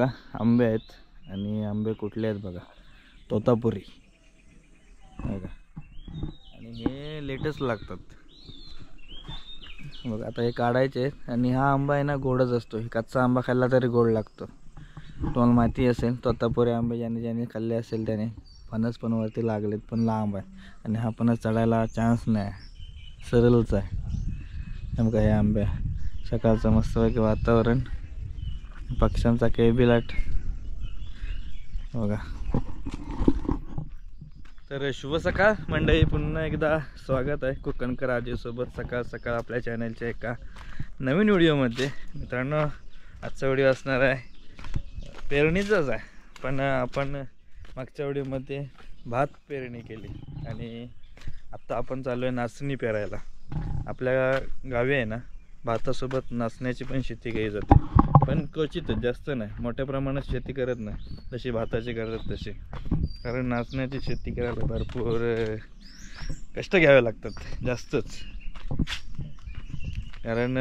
बघा आंबे आहेत आणि आंबे कुठले आहेत बघा, तोतापुरी बघा, आणि हे लेटेस्ट लागतात बघा. आता हे काढायचे आणि हा आंबा आहे ना गोडच असतो, कच्चा आंबा खाल्ला तरी गोड लागतो. तुम्हाला माहिती असेल तोतापुरी आंबे ज्याने खाल्ले असेल त्याने, फणस पण वरती लागलेत पण लांब आहे आणि हा फणस चढायला चान्स नाही, सरळच आहे. बघा हे आंबे, सकाळचं मस्तपैकी वातावरण, पक्ष्यांचा किलबिलाट बघा. तर शुभ सकाळ मंडळी, पुन्हा एकदा स्वागत आहे कोकणकर आजीसोबत सकाळ सकाळ आपल्या चॅनलच्या एका नवीन व्हिडिओमध्ये. मित्रांनो, आजचा व्हिडिओ असणार आहे पेरणीचाच आहे, पण आपण मागच्या व्हिडिओमध्ये भात पेरणी केली आणि आत्ता आपण चालू आहे नाचणी पेरायला. आपल्या गावी आहे ना भातासोबत नाचण्याची पण शेती केली जाते, पण क्वचितच, जास्त नाही, मोठ्या प्रमाणात शेती करत नाही जशी भाताची करतात तशी. कारण नाचण्याची शेती करायला भरपूर कष्ट घ्यावे लागतात जास्तच, कारण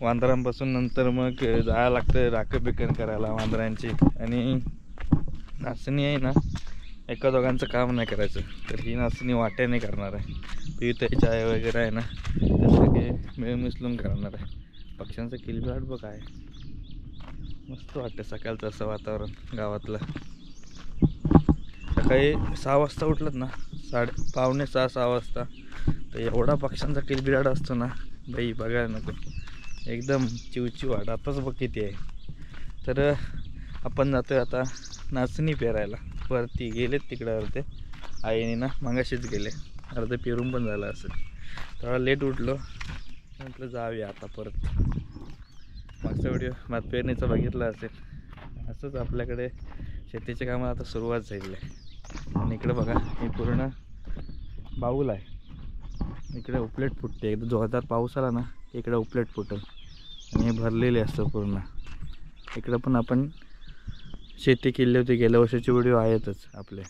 वांदरांपासून नंतर मग जायला लागतं राखणबिकन करायला वांदरांची. आणि नाचणी आहे ना एका दोघांचं काम नाही करायचं, तर ही नाचणी वाट्याने करणार आहे. पिठाची चाय वगैरे आहे ना ते सगळे मिळून मिसळून करणार आहे. पक्ष्यांचं किलबिलाट बघ आहे, मस्त वाटतं सकाळचं असं वातावरण गावातलं. सकाळी 6 वाजता उठलत ना, पावणे 6 वाजता, तर एवढा पक्ष्यांचा किलबिलाट असतो ना बाई, बघायला नको, एकदम चिवचिवाट. आताच बघ किती आहे. तर आपण जातोय आता नाचणी पेरायला. वरती गेलेत तिकड्यावरती आईने ना मागाशीच गेले, अर्धे पेरून पण झालं असेल. थोडा लेट उठलो, म्हटलं जाऊया आता परत. मागचा व्हिडिओ भात पेरणीचा बघितला असेल. असंच आपल्याकडे शेतीच्या कामाला आता सुरुवात झाली आहे. आणि इकडे बघा हे पूर्ण बाऊल आहे, इकडे उपलेट फुटते. एकदा जोरदार पाऊस आला ना इकडे उपलेट फुटेल आणि हे भरलेले असतं पूर्ण. इकडं पण आपण शेती केली होती, गेल्या वर्षाचे व्हिडिओ आहेतच आपले.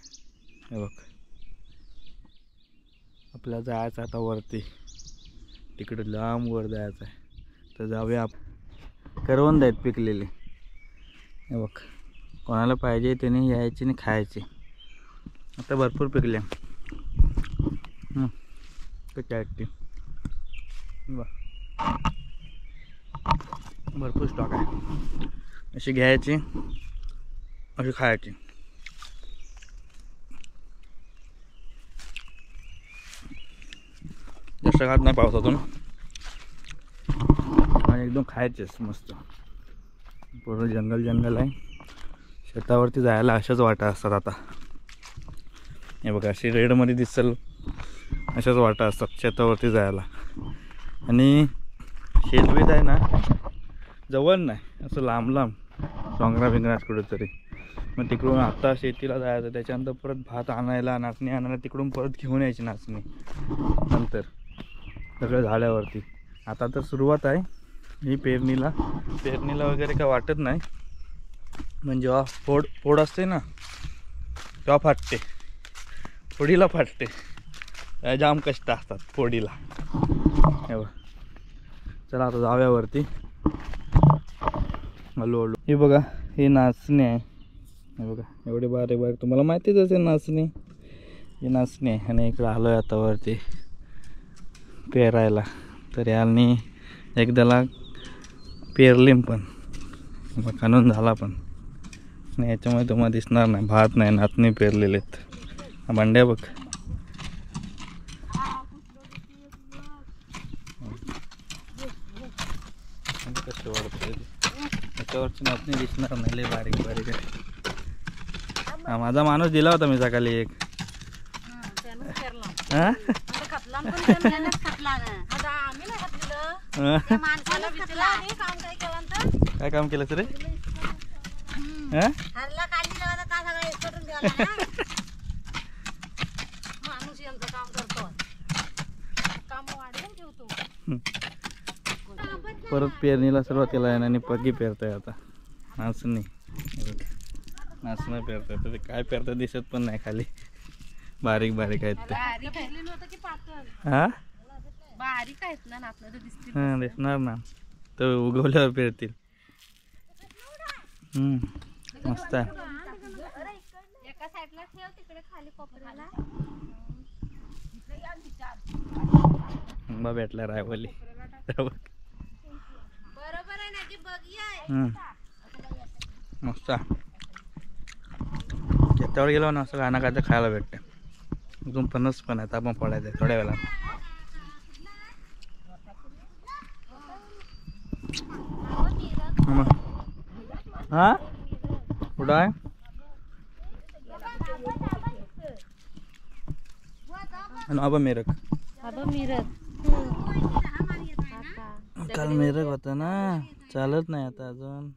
हे बघ, आपल्याला जायचं आता वरती, तिकडे लांब वर जायचं आहे. तर जाऊया. करवंद आहेत पिकलेले, हे बघ, कोणाला पाहिजे त्याने यायची आणि खायची. आता भरपूर पिकले कॅरेट, भरपूर स्टॉक आहे. अशी घ्यायची, अशी खायची. जास्त खात नाही पावसातून, आणि एकदम खायचेच मस्त. पूर्ण जंगल आहे, शेतावरती जायला अशाच वाटा असतात. आता हे बघा अशी रेडमध्ये दिसेल अशाच वाटा असतात शेतावरती जायला. आणि शेतवीत आहे ना जवळ नाही, असं लांब लांब डोंगरा बिंगरात कुठेतरी. मग तिकडून आता शेतीला जायचं, त्याच्यानंतर परत भात आणायला, नाचणी आणायला, तिकडून परत घेऊन यायची नाचणी नंतर सगळं झाल्यावरती. आता तर सुरुवात आहे ही पेरणीला वगैरे काय वाटत नाही, म्हणजे जेव्हा फोड असते ना तेव्हा फाटते, फोडीला फाटते. जाम कष्ट असतात फोडीला. हे बघ, चला आता जाऊया वरती हळूहळू. हे बघा ही नाचणी आहे, हे बघा एवढे बारीक तुम्हाला माहितीच असेल नाचणी, ही नाचणी आहे. आणि इकडं आलो आहे आता वरती पेरायला. तर यांनी एकदाला पेरली पण खणून झाला पण, आणि याच्यामध्ये तुम्हाला दिसणार नाही भात नाही, नाचणी पेरलेले आहेत. भांड्या बघ, कसे वाढते त्याच्यावरची नाचणी दिसणार नाही, लय बारीक आहे. हा माझा माणूस दिला होता मी सकाळी एक. काय काम केलं रे? परत पेरणीला सुरुवात केला आहे आणि पगी पेरताय आता नाचणी. नाचणं पेरताय, तर ते काय पेरताय दिसत पण नाही, खाली बारीक आहेत ते. हा दिसणार ना, तर उगवल्यावर पेरतील. मस्त आहे. एका साईडला ठेव तिकडे खाली कोपऱ्याला. आंबा भेटला रायवली. बरोबर आहे ना की बघ मस्त. शेतावर गेलो ना असं गाणं काय तर खायला भेटते. एकदम फणस पण आहे. आपण पडायचं थोड्या वेळा. हा कुठं आहे? आबा मेरक. काल मेरक होता ना. चालत नाही आता अजून.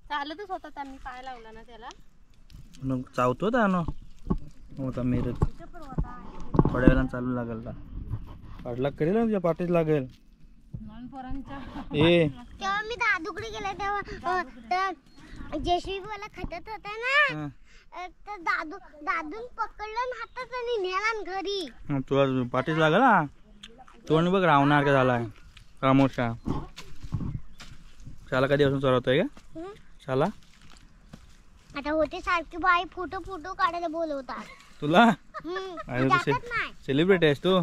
चालतच होता त्यांनी पाय लावला ना त्याला. मग चावतो ना होता मेरक. थोड्या वेळा चालू लागेल का पाठलाग करेल ना तुझ्या पाठीच लागेल. तेव्हा मी दादूकडे गेले तेव्हा जेसीबी वाला खटत होता ना. तर दादून पकडलं आणि हातात आणि नेला घरी. तुला पाठीच लागेल ना. तोंड बघ रावणार का झालाय. खामोशा. शाला कधीपासून चढवतोय का शाला? आता होते सारखी बाई फोटो काढायला बोलवतात तुला. सेलिब्रिटी आहेस तू.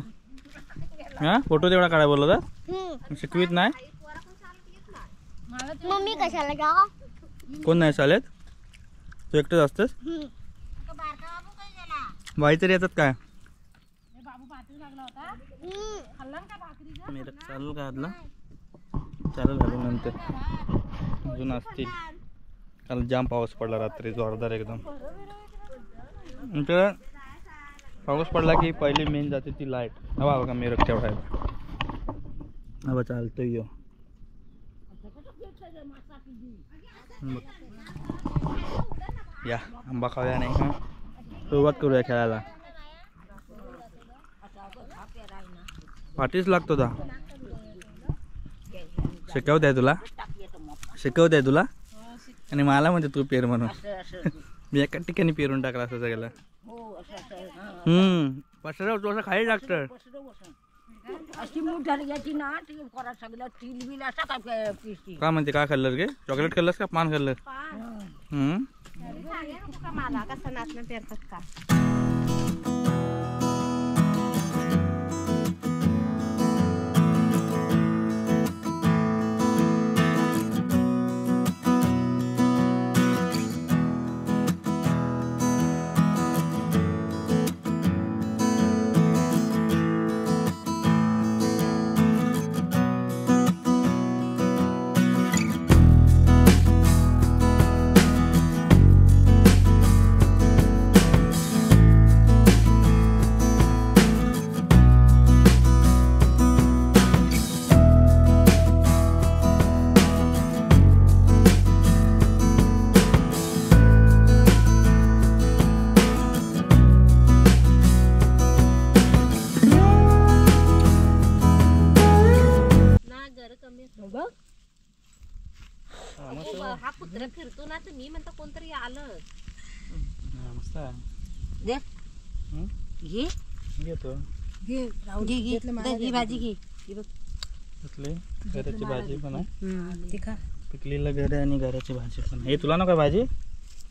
हा फोटो तेवढा काढायला बोलवतात. शिकवीत नाही. मम्मी कशाला जाऊ? कोण नाही चालेत. तू एकटंच असतेस. बाई तरी येतात काय? चालेल का आदला? चालेल अजून नंतर अजून असतील. काल जाम पाऊस पडला रात्री जोरदार एकदम. नंतर पाऊस पडला की पहिली मेन जाते ती लाईट. हवा बघा मेरक तेवढा आहे. हवा चालतोय यो. या आंबा खाऊया नाही का. सुरुवात करूया खेळायला. पाठीच लागतो दा. शिकवताय तुला आणि मला म्हणते तू पेर म्हणून. मी एका ठिकाणी पेरून टाकला असं सगळं. पसरव तू असं खाली डॉक्टर. का म्हणते काय खाल्लं गे? चॉकलेट खाल्लंस का पान खाल्लं? मला कसं नाचणं पेरतात का? हा कुत्रा फिरतो ना तर मी म्हणतो कोणतरी आलं. ही भाजी घे. घराची भाजी पण आहे. पिकलेला घर आणि घराची भाजी पण आहे. तुला ना काय भाजी?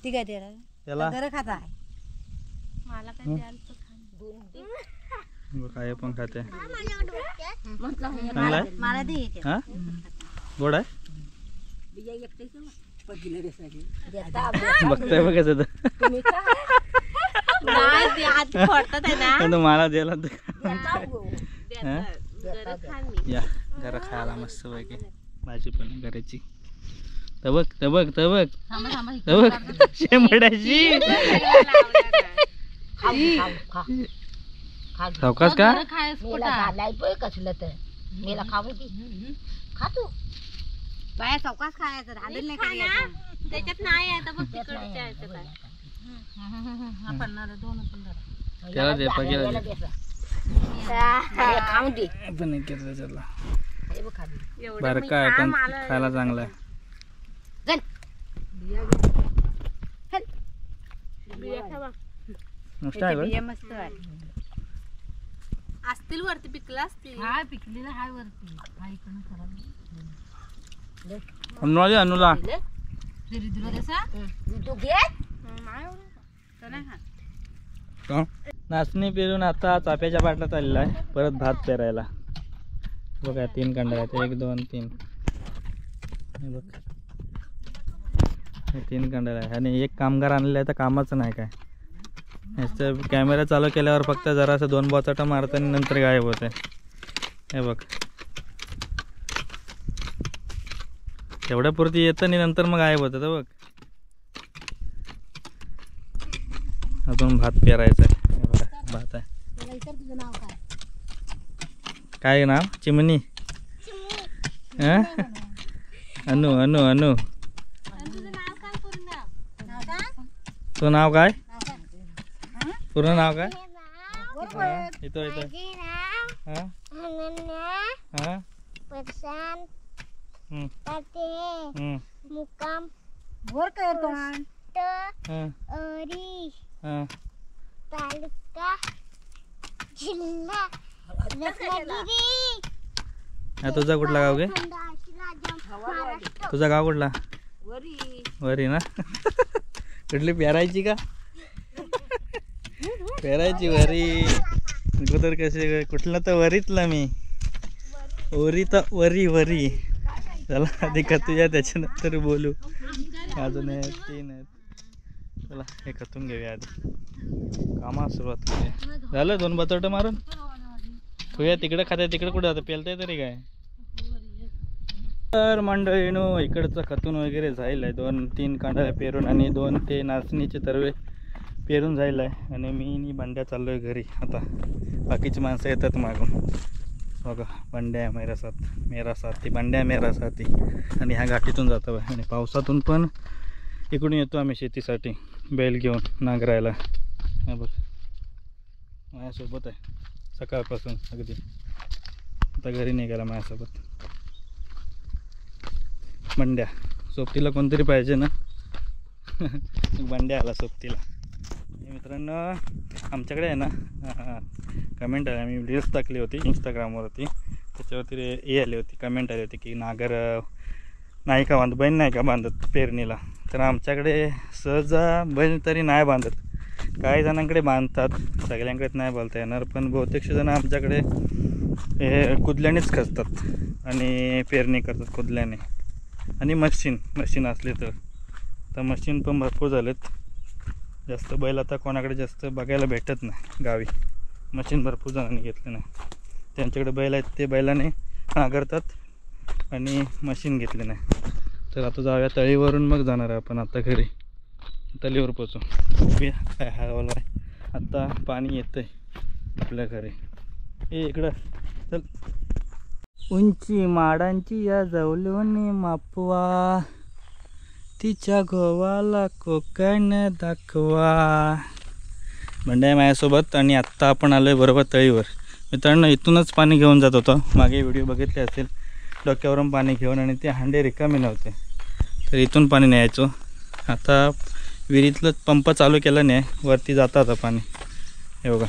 ती काय त्याला घर खाता आहे. मला काय द्याल काय पण खाते. मला दे. गोड आहे. बघताय बघायचं मला द्यायला. या घरा खायला मस्त पैकी भाजी पण घराची. तबक शेंबड्याची. सावकाश का मेला खाऊ खातो बाया. सावकाश खायचं राहिलं नाही खायचं. त्याच्यात नाही आहे तर बघ तिकडच्या आहे काय. त्याला दे पगेला दे. खाऊन दे. पण एक घेतलं त्याला. बरं काय पण खायला चांगला आहे. मस्त आहे. मस्त आहे. असतील वरती पिकला असतील. हा पिकलेला हाय वरती. अनुला नाचणी पेरून आता चाफ्याच्या पाटलात आलेला आहे परत भात पेरायला. बघा 3 कांड्या आहेत, 1 2 3 हे बघ, हे 3 कांड्या आहे आणि एक कामगार आणलेला आहे तर कामाचं नाही काय. ह्याचं कॅमेरा चालू केल्यावर फक्त जरासं 2 बोचाटा मारतं आणि नंतर गायब होते. हे बघ तेवढ्यापुरती येतं आणि नंतर मग गायब होतं. तर बघ अजून भात पेरायचा आहे. हे बघा भात आहे. काय नाव? चिमणी. अनु अनु अनु तुझं नाव काय? पूर्ण नाव काय? इथं इथं हां हां प्रशांत हं ताते मुक्काम बोरकर हां अरी हां तालुका जिल्हा रत्नागिरी. तुझा कुठला गाव गे? महाराष्ट्र. तुझा गाव कुठला? वरी ना. कुठली पेरायची का? पेरायची वरी अगोदर कसे कुठला तर वरीतला मी वरी तर वरी वरी. चला आधी खतूया त्याच्यानंतर बोलू. अजून 3 आहेत. चला हे खतून घेऊया आधी, कामा सुरुवात करूया. झालं 2 बटाटे मारून ठेवूया. तिकडे खात्या तिकडे कुठे आता पेलताय तरी काय. तर मंडळीनो इकडचं खतून वगैरे झालेलं आहे. 2-3 कांड्या पेरून आणि 2 ते नाचणीचे तरवे पेरून झालेलं आहे आणि मी बंड्या चाललो आहे घरी. आता बाकीची माणसं येतात मागून. बघा बंड्या मेरा साथी बंड्या मेरा साथी. आणि ह्या घाटीतून जातो आणि पावसातून पण इकडून येतो आम्ही शेतीसाठी बैल घेऊन नांगरायला. हा बघ माझ्यासोबत आहे सकाळपासून अगदी. आता घरी निघाला माझ्यासोबत बंड्या. सोबतीला कोणतरी पाहिजे ना. बंड्या आला सोबतीला. मित्रांनो आमच्याकडे आहे ना कमेंट आली. आम्ही रील्स टाकली होती इंस्टाग्रामवरती. त्याच्यावरती हे आली होती, कमेंट आली होती की नागर नाही का बांधत, बैल नाही का बांधत पेरणीला. तर आमच्याकडे सहज बैल तरी नाही बांधत. काही जणांकडे बांधतात, सगळ्यांकडेच नाही बोलता येणार. पण बहुतेक जण आमच्याकडे हे कुदल्यानेच खचतात आणि पेरणी करतात कुदल्याने. आणि मशीन असले तर मशीन पण भरपूर झालेत. जास्त बैल आता कोणाकडे जास्त बघायला भेटत नाही गावी. मशीन भरपूर जणांनी घेतलं नाही. त्यांच्याकडे बैल आहेत ते बैलाने नांगरतात आणि मशीन घेतले नाही. तर आता जाऊया तळीवरून, मग जाणार आहे आपण आता घरी. तळीवर पोचू. काय हळवलं आहे आता. पाणी येतं आहे आपल्या घरी. इकडं चल. उंची माडांची या जवळून मापवा, तिच्या गोवाला कोकण दाखवा. बंड्या माझ्यासोबत आणि आत्ता आपण आलो आहे बरोबर तळीवर. मित्रांनो इथूनच पाणी घेऊन जात होतो. मागे व्हिडिओ बघितले असेल, डोक्यावरून पाणी घेऊन आणि ते हांडे रिकामे नव्हते तर इथून पाणी न्यायचो. आता विहिरीतलं पंप चालू केला नाही, वरती जातं आता पाणी. हे बघा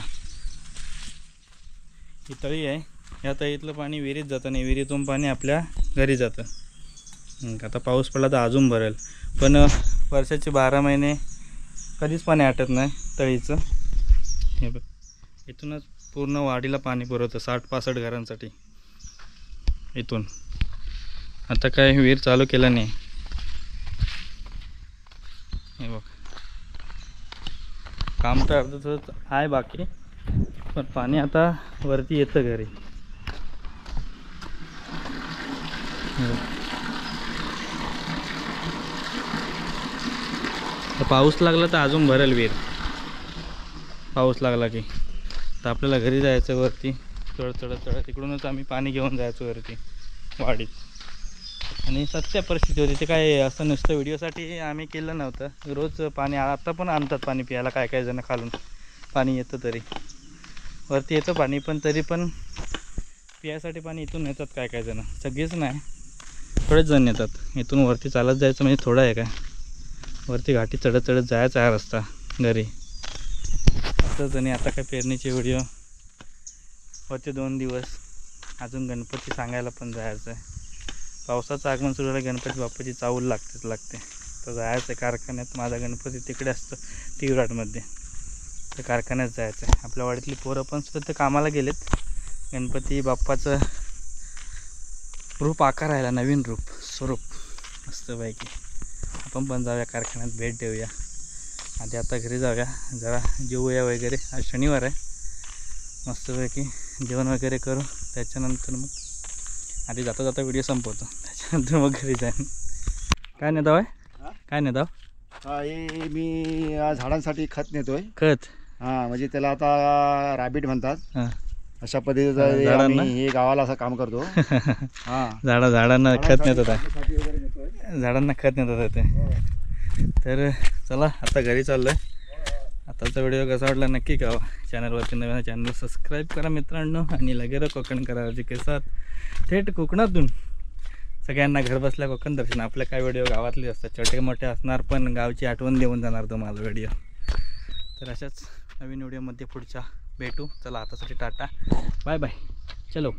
ही तळी आहे. या तळीतलं पाणी विहिरीत जातं आणि विहिरीतून पाणी आपल्या घरी जातं. आता पाऊस पडला तर अजून भरेल. पण वर्षाचे 12 महिने कधीच पाणी आटत नाही तळीचं. हे बघ इथूनच पूर्ण वाडीला पाणी पुरवतं 60-65 घरांसाठी इथून. आता काय विहीर चालू केला नाही. हे बघ काम तर अर्धच आहे बाकी, पण पाणी आता वरती येतं घरी. पाऊस लागला तर अजून भरेल विहीर. पाऊस लागला की तर आपल्याला घरी जायचं वरती चढत तिकडूनच आम्ही पाणी घेऊन जायचो वरती वाडीत. आणि सत्य परिस्थिती होती. ते काय असं नुसतं व्हिडिओसाठी आम्ही केलं नव्हतं. रोज पाणी आता पण आणतात पाणी प्यायला काय जण खालून. पाणी येतं तरी वरती येतं पाणी, पण तरी पण पियासाठी पाणी इथून येतात काय जण. सगळेच नाही, थोडेच जण येतात. इथून वरती चालत जायचं म्हणजे थोडं आहे काय. वरती घाटी चढत जायचा आहे रस्ता घरी असंच. आणि आता काय पेरणीचे व्हिडिओ होते 2 दिवस. अजून गणपती सांगायला पण जायचं आहे. पावसाचं आगमन सुरू झालं, गणपती बाप्पाची चावल लागते. तर जायचं आहे कारखान्यात. माझा गणपती तिकडे असतो टी विराटमध्ये, तर कारखान्यात जायचं आहे. आपल्या वाडीतली पोरं पण सुद्धा ते कामाला गेलेत. गणपती बाप्पाचं रूप आकारायला, नवीन स्वरूप मस्तपैकी. आपण पण जाऊया कारखान्यात, भेट देऊया. आधी आता घरी जाऊया, जरा जेवूया वगैरे. आज शनिवार आहे. मस्तपैकी जेवण वगैरे करू. त्याच्यानंतर मग आधी जाता जाता व्हिडिओ संपवतो, त्याच्यानंतर मग घरी जाईन. काय नेताव आहे, काय नेताव? हे मी झाडांसाठी खत नेतोय. खत? हां, म्हणजे त्याला आता रॅबिट म्हणतात. हां, अशा पद्धतीचं आम्ही हे गावाला असं काम करतो. हां, झाडांना खत नेत होता, झाडांसाठी वगैरे नेतोय. झाडांना खत नेत होता ते. तर चला आता घरी चाललो आहे. आताचा व्हिडिओ कसा वाटला नक्की कळवा. चॅनलवरती नवीन चॅनल सबस्क्राईब करा मित्रांनो, आणि लगेच कोकण करायचे केसात थेट कोकणातून सगळ्यांना घर बसल्या कोकण दर्शन. आपले काय व्हिडिओ गावातले असतात, छोटे मोठे असणार, पण गावची आठवण देऊन जाणार तुम्हाला व्हिडिओ. तर अशाच नवीन व्हिडिओमध्ये पुढच्या भेटू. चला आतासाठी टाटा, बाय बाय, चलो.